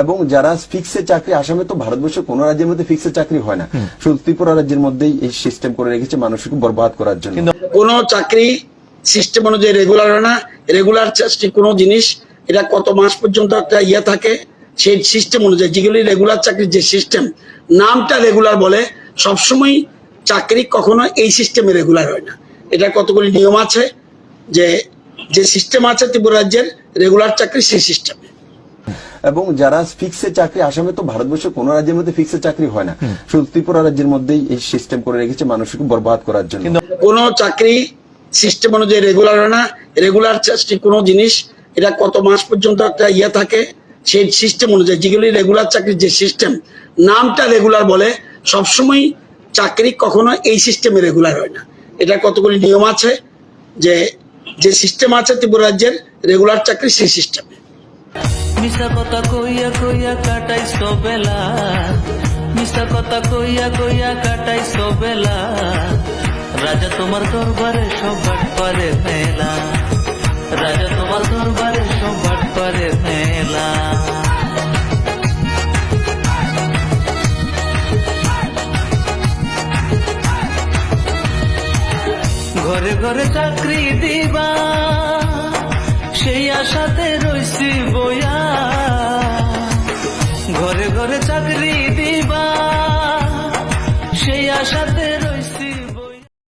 এবং যারা ফিক্সড চাকরি আসামে তো ভারতবর্ষের কোন রাজ্যের মধ্যে ফিক্সড চাকরি হয় না, শুধু ত্রিপুরা রাজ্যের মধ্যেই এই সিস্টেম করে রেখেছে মানুষকে বরবাদ করার জন্য। কোন চাকরি সিস্টেম অনুযায়ী রেগুলার হয় না। রেগুলার কোনো জিনিস এটা কত মাস পর্যন্ত একটা ইয়ে থাকে, সেই সিস্টেম অনুযায়ী যেগুলি রেগুলার চাকরির যে সিস্টেম, নামটা রেগুলার বলে, সবসময় চাকরি কখনো এই সিস্টেমে রেগুলার হয় না। এটা কতগুলি নিয়ম আছে, যে সিস্টেম আছে ত্রিপুরা রাজ্যের রেগুলার চাকরি, সেই সিস্টেমে। এবং যারা ফিক্সড চাকরি আসামে তো ভারতবর্ষের কোন রাজ্যের মধ্যে ফিক্সড চাকরি হয় না, শুধু ত্রিপুরা রাজ্যের মধ্যেই এই সিস্টেম করে রেখেছে মানুষকে বরবাদ করার জন্য। কোন চাকরি সিস্টেম অনুযায়ী রেগুলার হয় না। রেগুলার কোনো জিনিস এটা কত মাস পর্যন্ত একটা ইয়ে থাকে, সেই সিস্টেম অনুযায়ী যেগুলি রেগুলার চাকরির যে সিস্টেম, নামটা রেগুলার বলে, সবসময় চাকরি কখনো এই সিস্টেমে রেগুলার হয় না। এটা কতগুলি নিয়ম আছে, যে সিস্টেম আছে ত্রিপুরা রাজ্যের রেগুলার চাকরি, সেই সিস্টেমে। মিশা কথা কইয়া কইয়া কাটাই সবেলা, মিশা কথা কইয়া কইয়া কাটাই সবেলা, রাজা তোমার দরবারে সব বাট করে মেলা, রাজা তোমার দরবারে সব বাট করে মেলা। ঘরে ঘরে চাকরি দিবা সেই আশাতে রইছি বইয়া।